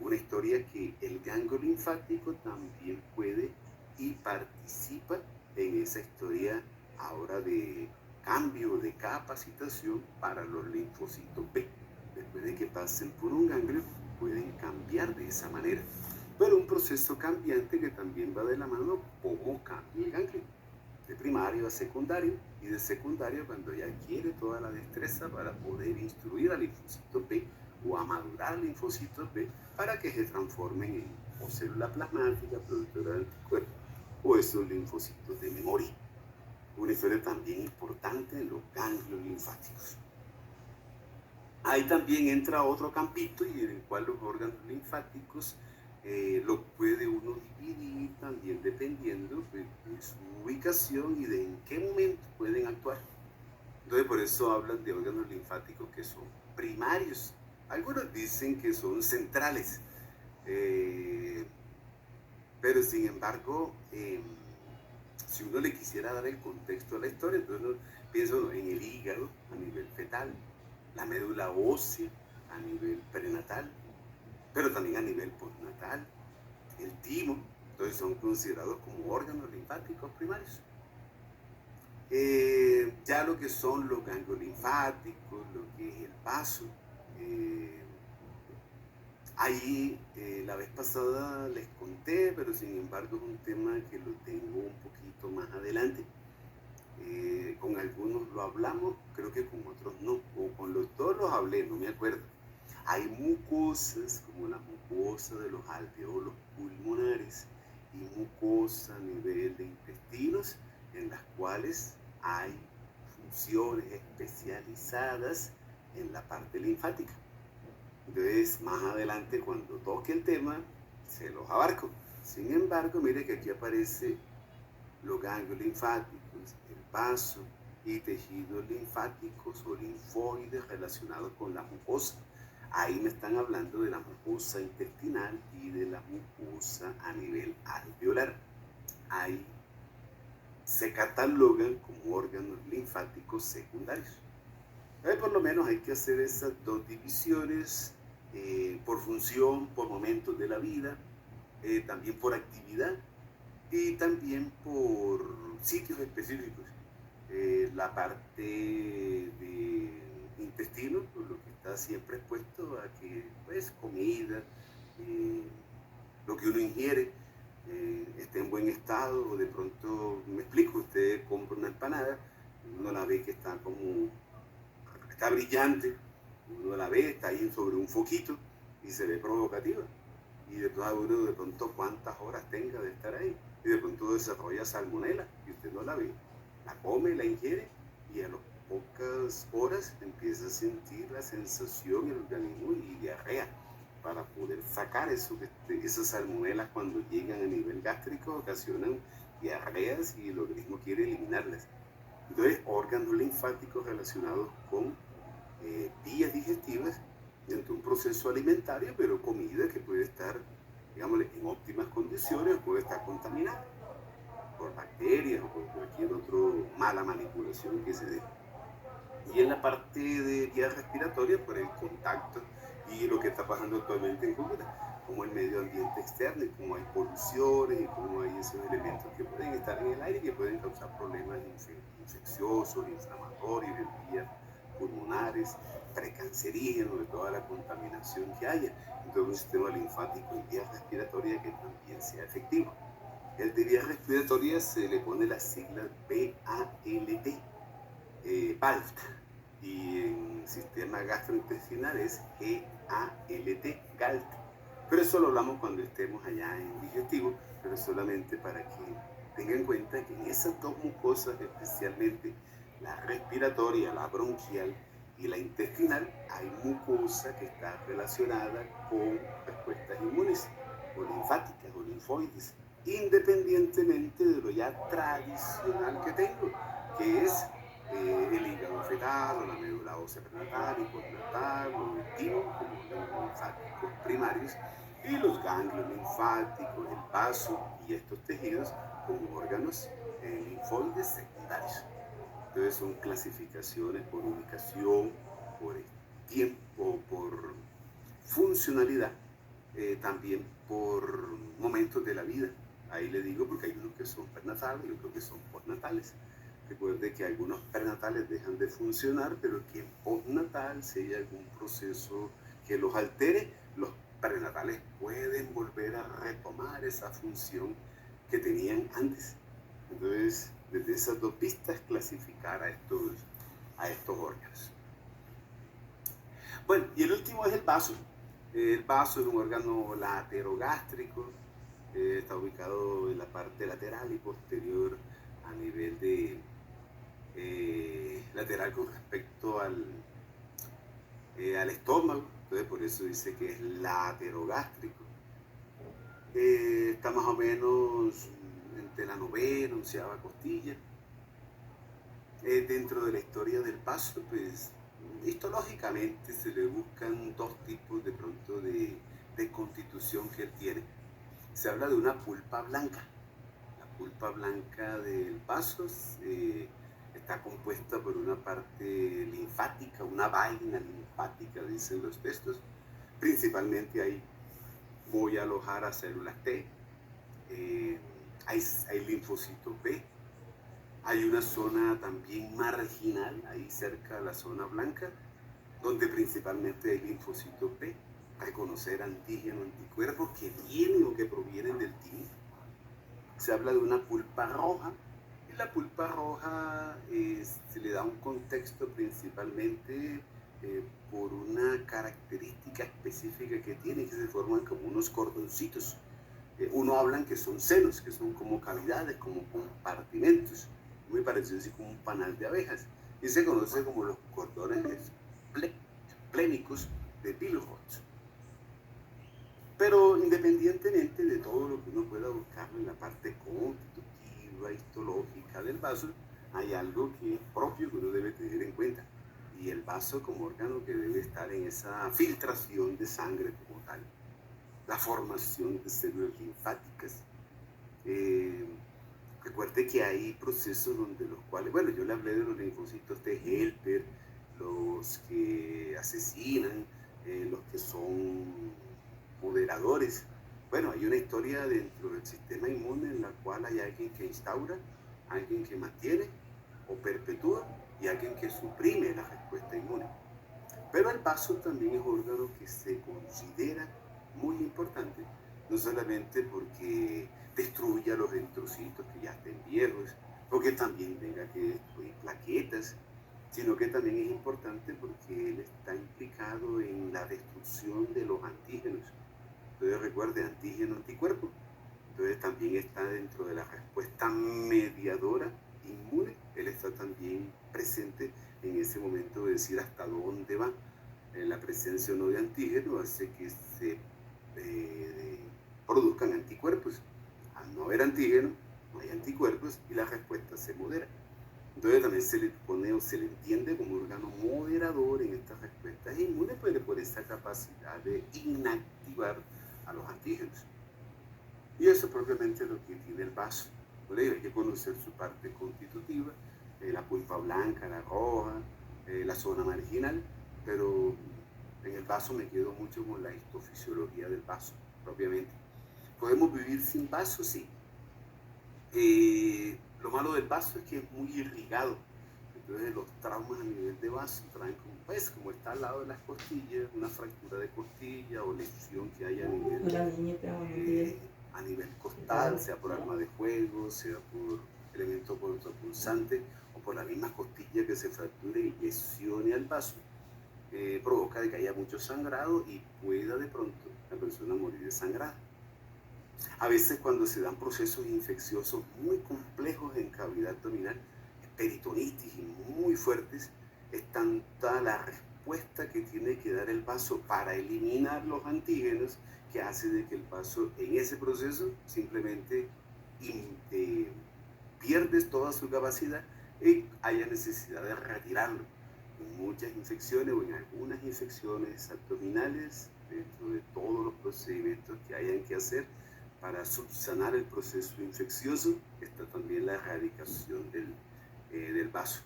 Una historia que el ganglio linfático también puede y participa en esa historia ahora de cambio, de capacitación para los linfocitos B. Después de que pasen por un ganglio, pueden cambiar de esa manera. Pero un proceso cambiante que también va de la mano como cambia el ganglio, de primario a secundario, y de secundario cuando ya adquiere toda la destreza para poder instruir al linfocito B o a madurar linfocitos B para que se transformen en o célula plasmática, productora de anticuerpos, o esos linfocitos de memoria. Una historia también importante en los ganglios linfáticos. Ahí también entra otro campito y en el cual los órganos linfáticos lo puede uno dividir también dependiendo de su ubicación y de en qué momento pueden actuar. Entonces por eso hablan de órganos linfáticos que son primarios. Algunos dicen que son centrales, pero sin embargo, si uno le quisiera dar el contexto a la historia, entonces uno piensa en el hígado a nivel fetal, la médula ósea a nivel prenatal, pero también a nivel postnatal, el timo, entonces son considerados como órganos linfáticos primarios. Ya lo que son los ganglios linfáticos, lo que es el vaso, ahí la vez pasada les conté, pero sin embargo es un tema que lo tengo un poquito más adelante. Con algunos lo hablamos, creo que con otros no, o con los dos los hablé, no me acuerdo. Hay mucosas, como la mucosa de los alveolos pulmonares y mucosa a nivel de intestinos, en las cuales hay funciones especializadas en la parte linfática. Entonces, más adelante, cuando toque el tema, se los abarco. Sin embargo, mire que aquí aparece los ganglios linfáticos, el vaso y tejidos linfáticos o linfoides relacionados con la mucosa. Ahí me están hablando de la mucosa intestinal y de la mucosa a nivel alveolar. Ahí se catalogan como órganos linfáticos secundarios. Por lo menos hay que hacer esas dos divisiones por función, por momentos de la vida, también por actividad y también por sitios específicos. La parte de intestino, pues, lo que está siempre expuesto a que pues comida, lo que uno ingiere, esté en buen estado, o de pronto, me explico, usted compra una empanada, uno la ve que está brillante, uno la ve, está ahí sobre un foquito y se ve provocativa. Y de pronto cuántas horas tenga de estar ahí. Y de pronto desarrolla salmonela y usted no la ve. La come, la ingiere y a las pocas horas empieza a sentir la sensación en el organismo y diarrea. Para poder sacar esas salmonelas cuando llegan a nivel gástrico ocasionan diarreas y el organismo quiere eliminarlas. Entonces, órganos linfáticos relacionados con vías digestivas dentro de un proceso alimentario, pero comida que puede estar, digámosle, en óptimas condiciones o puede estar contaminada por bacterias o por cualquier otra mala manipulación que se dé. Y en la parte de vías respiratorias, por el contacto y lo que está pasando actualmente en comida, como el medio ambiente externo, y como hay poluciones y como hay esos elementos que pueden estar en el aire y que pueden causar problemas infecciosos, inflamatorios, en vías pulmonares, precancerígenos, de toda la contaminación que haya. Entonces, un sistema linfático y vías respiratorias que también sea efectivo. El de vías respiratorias se le pone las siglas BALT, BALT, y en sistema gastrointestinal es GALT, GALT. Pero eso lo hablamos cuando estemos allá en digestivo, pero solamente para que tengan en cuenta que en esas dos mucosas, especialmente la respiratoria, la bronquial y la intestinal, hay mucosa que está relacionada con respuestas inmunes o linfáticas o linfoides, independientemente de lo ya tradicional que tengo, que es el hígado fetal o la médula ósea prenatal y postnatal o el timo como los linfáticos primarios y los ganglios linfáticos, el vaso y estos tejidos como órganos linfoides secundarios. Entonces son clasificaciones por ubicación, por tiempo, por funcionalidad, también por momentos de la vida. Ahí le digo porque hay unos que son prenatales y otros que son postnatales. Recuerde que algunos prenatales dejan de funcionar, pero que en postnatal, si hay algún proceso que los altere, los prenatales pueden volver a retomar esa función que tenían antes. Entonces, desde esas dos pistas, clasificar a estos órganos. Bueno, y el último es el vaso. El vaso es un órgano laterogástrico, está ubicado en la parte lateral y posterior a nivel de lateral con respecto al estómago. Entonces, por eso dice que es laterogástrico. Está más o menos entre la 9ª, 11ª costilla. Dentro de la historia del vaso, pues histológicamente se le buscan dos tipos de pronto de constitución que él tiene. Se habla de una pulpa blanca. La pulpa blanca del vaso está compuesta por una parte linfática, una vaina linfática, dicen los textos. Principalmente ahí voy a alojar a células T. Hay linfocitos B. Hay una zona también marginal, ahí cerca de la zona blanca, donde principalmente hay linfocitos B, reconocer antígenos, anticuerpos que vienen o que provienen del timo. Se habla de una pulpa roja, y la pulpa roja se le da un contexto principalmente por una característica específica que tiene, que se forman como unos cordoncitos. Uno hablan que son senos, que son como cavidades, como compartimentos, muy parecido así como un panal de abejas, y se conoce como los cordones esplénicos de Bilroth. Pero independientemente de todo lo que uno pueda buscar en la parte constitutiva, histológica del vaso, hay algo que es propio que uno debe tener en cuenta. Y el vaso como órgano que debe estar en esa filtración de sangre como tal, la formación de células linfáticas. Recuerde que hay procesos donde los cuales, bueno, yo le hablé de los linfocitos de Helper, los que asesinan, los que son moderadores. Bueno, hay una historia dentro del sistema inmune en la cual hay alguien que instaura, alguien que mantiene o perpetúa y alguien que suprime la respuesta inmune. Pero el vaso también es un órgano que se considera muy importante, no solamente porque destruya los eritrocitos que ya estén viejos, o que también tenga que destruir plaquetas, sino que también es importante porque él está implicado en la destrucción de los antígenos. Entonces recuerde, antígeno, anticuerpo. Entonces también está dentro de la respuesta mediadora inmune. Él está también presente en ese momento de decir hasta dónde va. La presencia o no de antígeno hace que se produzcan anticuerpos. Al no haber antígeno, no hay anticuerpos y la respuesta se modera. Entonces también se le pone o se le entiende como órgano moderador en estas respuestas inmunes, pues por esa capacidad de inactivar a los antígenos. Y eso es propiamente lo que tiene el vaso. Hay que conocer su parte constitutiva, la pulpa blanca, la roja, la zona marginal, pero en el vaso me quedo mucho con la histofisiología del vaso, propiamente. ¿Podemos vivir sin vaso? Sí. Lo malo del vaso es que es muy irrigado. Entonces los traumas a nivel de vaso traen como está al lado de las costillas, una fractura de costilla o lesión que haya a nivel costal, sea por arma de fuego, sea por elemento cortopulsante o por la misma costilla que se fracture y lesione al vaso, provoca de que haya mucho sangrado y pueda de pronto la persona morir desangrada. A veces cuando se dan procesos infecciosos muy complejos en cavidad abdominal, peritonitis y muy fuertes, es tanta la respuesta que tiene que dar el vaso para eliminar los antígenos que hace de que el vaso en ese proceso simplemente pierdes toda su capacidad y haya necesidad de retirarlo. En muchas infecciones o en algunas infecciones abdominales, dentro de todos los procedimientos que hayan que hacer para subsanar el proceso infeccioso, está también la erradicación del vaso.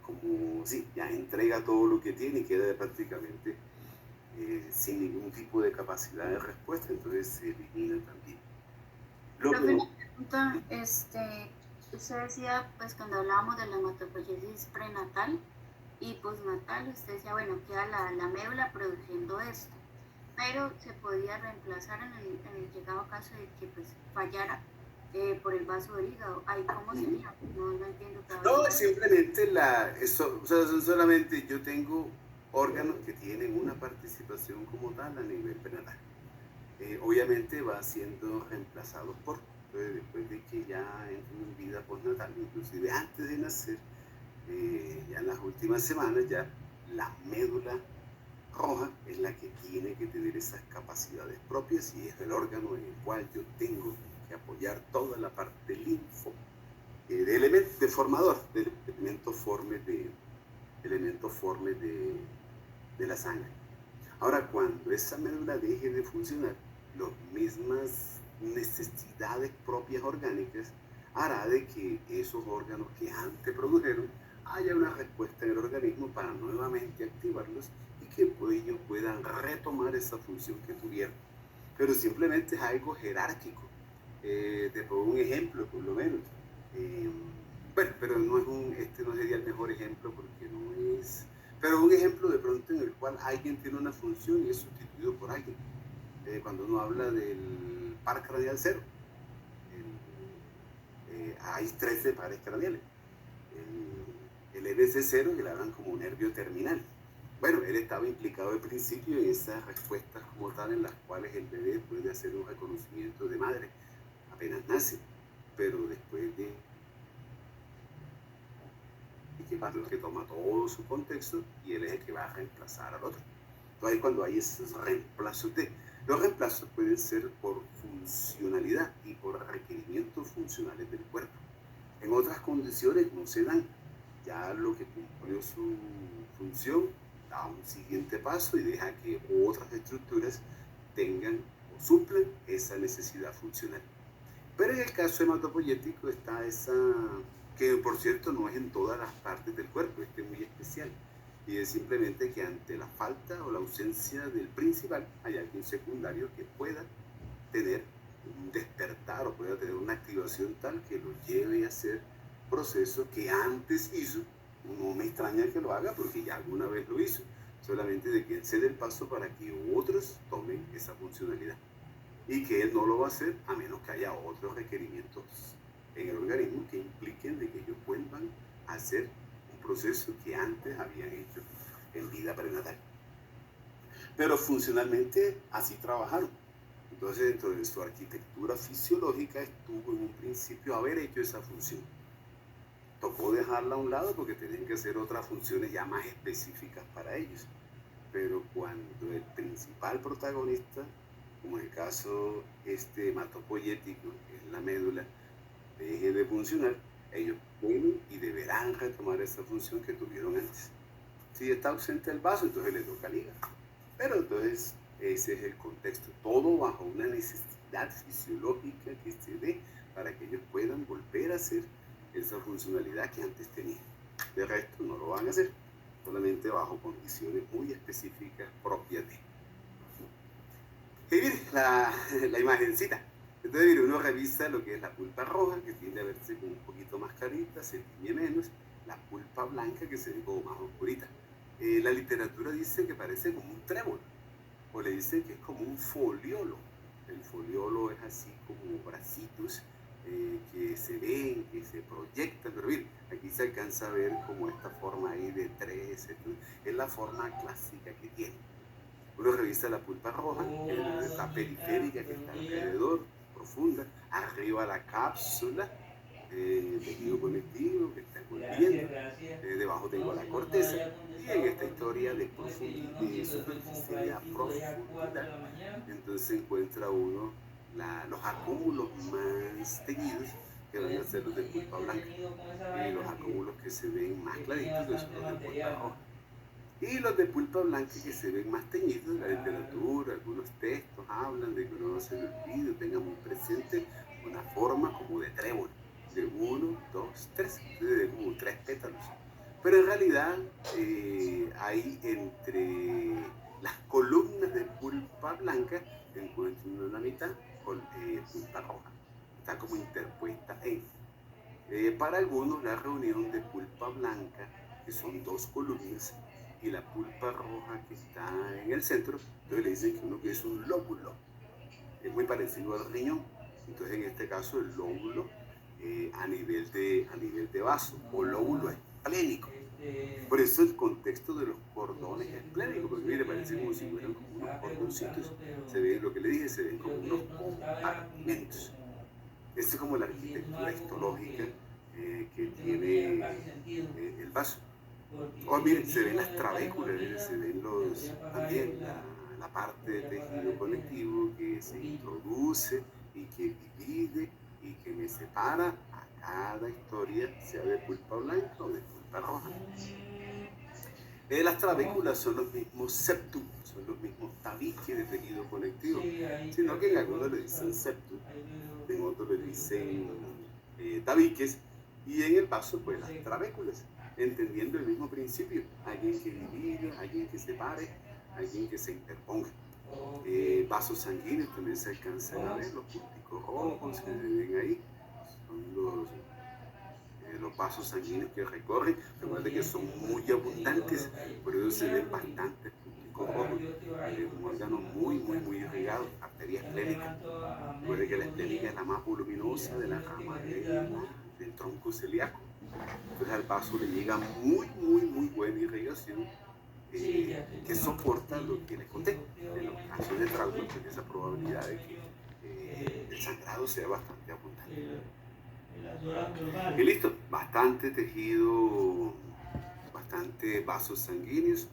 Como sí, ya entrega todo lo que tiene y queda prácticamente sin ningún tipo de capacidad de respuesta, entonces se elimina también. Una pregunta, usted decía, pues cuando hablábamos de la hematopoiesis prenatal y postnatal, usted decía, bueno, queda la médula produciendo esto, pero se podía reemplazar en el llegado caso de que pues fallara por el vaso del hígado. ¿Ahí cómo sería? No entiendo todavía. No, simplemente solamente yo tengo órganos que tienen una participación como tal a nivel prenatal. Obviamente va siendo reemplazado por, después de que ya entro en vida postnatal, inclusive antes de nacer, ya en las últimas semanas, ya la médula roja es la que tiene que tener esas capacidades propias y es el órgano en el cual yo tengo que apoyar toda la parte linfo, de elemento de formador, de elementos formes de la sangre. Ahora, cuando esa médula deje de funcionar, las mismas necesidades propias orgánicas hará de que esos órganos que antes produjeron haya una respuesta en el organismo para nuevamente activarlos y que ellos puedan retomar esa función que tuvieron. Pero simplemente es algo jerárquico. Te pongo un ejemplo, por lo menos. Bueno, pero este no sería el mejor ejemplo porque no es... Pero un ejemplo de pronto en el cual alguien tiene una función y es sustituido por alguien. Cuando uno habla del par craneal cero, hay 13 pares craneales. El LC0 que le hablan como nervio terminal. Bueno, él estaba implicado al principio en esas respuestas como tal en las cuales el bebé puede hacer un reconocimiento de madre apenas nace, pero después de que toma todo su contexto y él es el que va a reemplazar al otro. Entonces cuando hay esos reemplazos Los reemplazos pueden ser por funcionalidad y por requerimientos funcionales del cuerpo. En otras condiciones no se dan. Ya lo que cumplió su función da un siguiente paso y deja que otras estructuras tengan o suplan esa necesidad funcional. Pero en el caso hematopoyético está esa, que por cierto no es en todas las partes del cuerpo, es muy especial. Y es simplemente que ante la falta o la ausencia del principal hay alguien secundario que pueda tener un despertar o pueda tener una activación tal que lo lleve a hacer procesos que antes hizo. No me extraña que lo haga porque ya alguna vez lo hizo, solamente de que él cede el paso para que otros tomen esa funcionalidad y que él no lo va a hacer a menos que haya otros requerimientos en el organismo que impliquen de que ellos vuelvan a hacer un proceso que antes habían hecho en vida prenatal. Pero funcionalmente así trabajaron. Entonces, dentro de su arquitectura fisiológica estuvo en un principio haber hecho esa función. Tocó dejarla a un lado porque tenían que hacer otras funciones ya más específicas para ellos. Pero cuando el principal protagonista, como en el caso hematopoyético, que es la médula, deje de funcionar, ellos pueden y deberán retomar esa función que tuvieron antes. Si está ausente el vaso, entonces le toca al hígado. Pero entonces ese es el contexto, todo bajo una necesidad fisiológica que se dé para que ellos puedan volver a hacer esa funcionalidad que antes tenían. De resto no lo van a hacer, solamente bajo condiciones muy específicas propias de. Y mire, la imagencita. Entonces mire, uno revisa lo que es la pulpa roja, que tiende a verse como un poquito más clarita, se tiñe menos, la pulpa blanca que se ve como más oscurita. La literatura dice que parece como un trébol, o le dicen que es como un foliolo. El foliolo es así como bracitos que se ven, que se proyectan, pero mire, aquí se alcanza a ver como esta forma ahí de tres, es la forma clásica que tiene. Uno revisa la pulpa roja, que es la periférica que está alrededor, profunda, arriba la cápsula, tejido conectivo que está envolviendo, debajo tengo la corteza, y en esta historia de profundidad, de superficialidad, profundidad, entonces encuentra uno los acúmulos más teñidos, que van a ser los de pulpa blanca, y los acúmulos que se ven más claritos, que son los de pulpa roja. Y los de pulpa blanca que se ven más teñidos, la literatura, algunos textos hablan de que uno no se le olvide, tenga muy presente una forma como de trébol, de 1, 2, 3, de como 3 pétalos. Pero en realidad hay entre las columnas de pulpa blanca, encuentro una en la mitad con pulpa roja. Está como interpuesta en. Para algunos la reunión de pulpa blanca, que son 2 columnas, y la pulpa roja que está en el centro, entonces le dicen que uno que es un lóbulo, es muy parecido al riñón. Entonces en este caso el lóbulo a nivel de vaso o lóbulo esplénico. Por eso el contexto de los cordones esplénicos, porque mire, parece como si fueran como unos cordoncitos, se ven, lo que le dije, se ven como unos compartimentos. Esta es como la arquitectura histológica que tiene el vaso. Oh, miren, se ven las trabéculas, se ven también la parte de tejido conectivo que se introduce y que divide y que me separa a cada historia, sea de pulpa blanca o de pulpa roja. Las trabéculas son los mismos septum, son los mismos tabiques de tejido conectivo, sino que en algunos le dicen septum, en otros le dicen tabiques, y en el vaso pues las trabéculas, entendiendo el mismo principio, alguien que divide, alguien que separe, alguien que se interponga. Vasos sanguíneos también se alcanzan a ver, los punticos rojos que se ven ahí, son los vasos sanguíneos que recorren. Recuerden que son muy abundantes, por eso se ven bastantes punticos rojos. Es un órgano muy irrigado, arteria esplénica. Recuerden que la esplénica es la más voluminosa de la rama del tronco celíaco. Entonces al vaso le llega muy buena irrigación que soporta lo que les conté. En los casos de trauma, tiene esa probabilidad de que el sangrado sea bastante abundante. Y listo, bastante tejido, bastante vasos sanguíneos.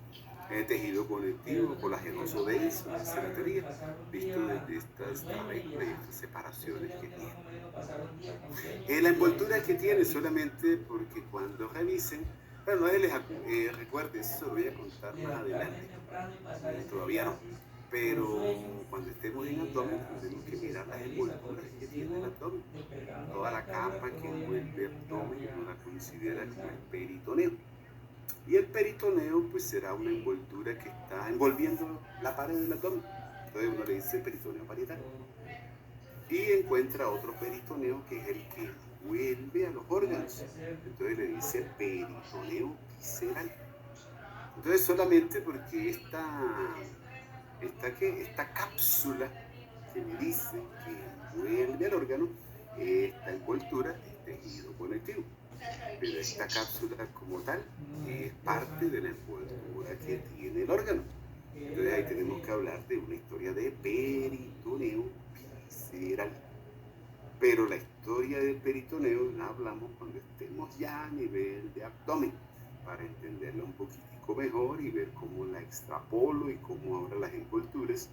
tejido conectivo, colagenoso denso, esa es la teoría, visto desde estas tabelas y estas separaciones que tiene. La envoltura que tiene solamente porque cuando revisen, bueno, recuerden, eso lo voy a contar más adelante, todavía no, pero cuando estemos en abdomen tenemos que mirar las envolturas que tiene el abdomen, toda la capa que envuelve el abdomen, uno la considera como el peritoneo. Y el peritoneo pues será una envoltura que está envolviendo la pared del abdomen. Entonces uno le dice peritoneo parietal. Y encuentra otro peritoneo que es el que envuelve a los órganos. Entonces le dice peritoneo visceral. Entonces solamente porque esta cápsula que me dice que envuelve al órgano, esta envoltura es tejido conectivo. Pero esta cápsula como tal es parte de la envoltura que tiene el órgano. Entonces ahí tenemos que hablar de una historia de peritoneo visceral. Pero la historia del peritoneo la hablamos cuando estemos ya a nivel de abdomen, para entenderla un poquitico mejor y ver cómo la extrapolo y cómo ahora las envolturas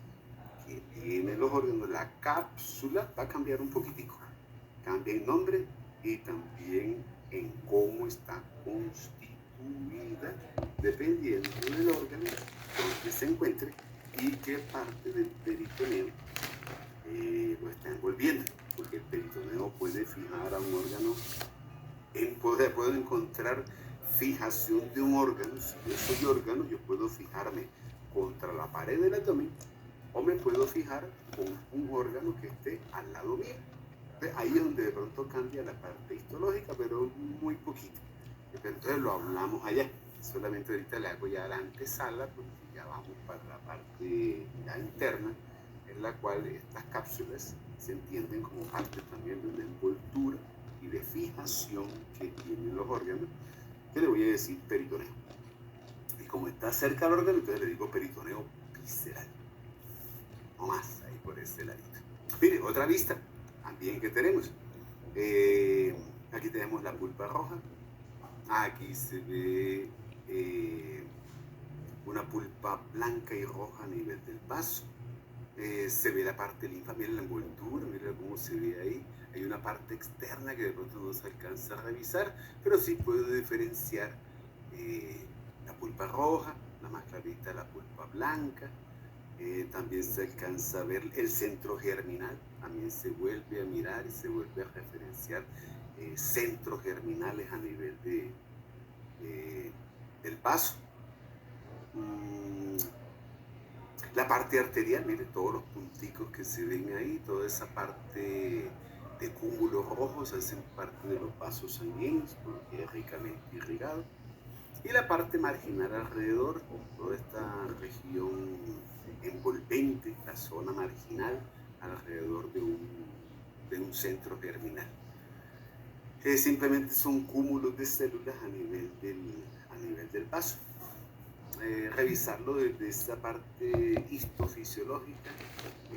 que tienen los órganos, la cápsula va a cambiar un poquitico. Cambia en nombre y también en cómo está constituida, dependiendo del órgano donde se encuentre y qué parte del peritoneo lo está envolviendo, porque el peritoneo puede fijar a un órgano, puedo encontrar fijación de un órgano. Si yo soy órgano, yo puedo fijarme contra la pared del abdomen o me puedo fijar con un órgano que esté al lado mío. Ahí es donde de pronto cambia la parte histológica, pero muy poquito. Entonces lo hablamos allá. Solamente ahorita le hago ya la antesala, porque ya vamos para la parte ya interna, en la cual estas cápsulas se entienden como parte también de una envoltura y de fijación que tienen los órganos, que le voy a decir peritoneo. Y como está cerca del órgano, entonces le digo peritoneo visceral. No más, ahí por este ladito. Mire, otra vista también que tenemos. Aquí tenemos la pulpa roja. Aquí se ve una pulpa blanca y roja a nivel del vaso. Se ve la parte linfa, miren la envoltura, miren cómo se ve ahí. Hay una parte externa que de pronto no se alcanza a revisar, pero sí puedo diferenciar la pulpa roja, la más clarita la pulpa blanca. También se alcanza a ver el centro germinal, también se vuelve a mirar y se vuelve a referenciar centros germinales a nivel del vaso. La parte arterial, mire todos los punticos que se ven ahí, toda esa parte de cúmulos rojos hacen parte de los vasos sanguíneos porque es ricamente irrigado. Y la parte marginal alrededor, toda esta región envolvente, la zona marginal alrededor de un centro germinal. Simplemente son cúmulos de células a nivel del vaso. Revisarlo desde esta parte histofisiológica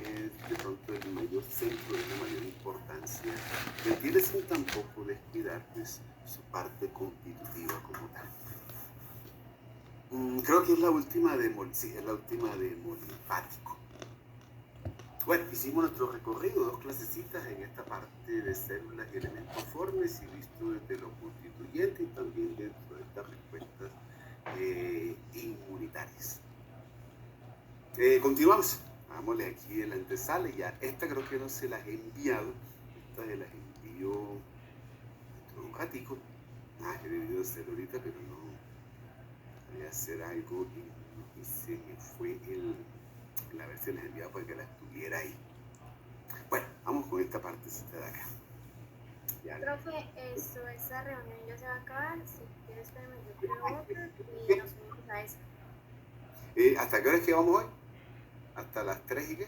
es de pronto el mayor centro de la mayor importancia. Mentir sin tampoco descuidar pues, su parte constitutiva como tal. Creo que es la última de hemolínfatico. Bueno, hicimos nuestro recorrido, 2 clasecitas en esta parte de células y elementos formes y visto desde lo constituyente y también dentro de estas respuestas inmunitarias. Continuamos. Vámonos aquí en la antesala. Ya esta creo que no se las he enviado. Esta se las envío dentro de un ratico. He debido hacer ahorita, pero no. Voy a hacer algo y se me fue la vez se les enviaba para que la estuviera ahí. Bueno, vamos con esta partecita de acá. Ya. Profe, esa reunión ya se va a acabar. Si quieres, espérame, yo creo otra y nos unimos a esa. ¿Hasta qué hora es que vamos hoy? ¿Hasta las 3 y qué?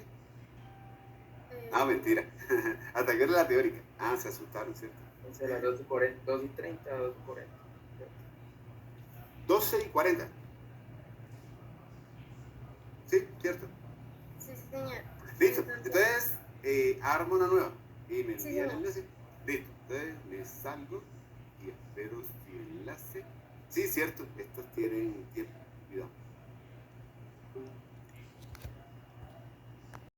Mentira. ¿Hasta qué hora es la teórica? Se asustaron, ¿cierto? Entonces las 12:30, 12:40. 12:40. Sí, ¿cierto? Sí, señor. Listo. Entonces, armo una nueva y me envía el señor. enlace. Listo. Entonces me salgo y espero si el enlace. Sí, cierto. Estos tienen tiempo. Cuidado.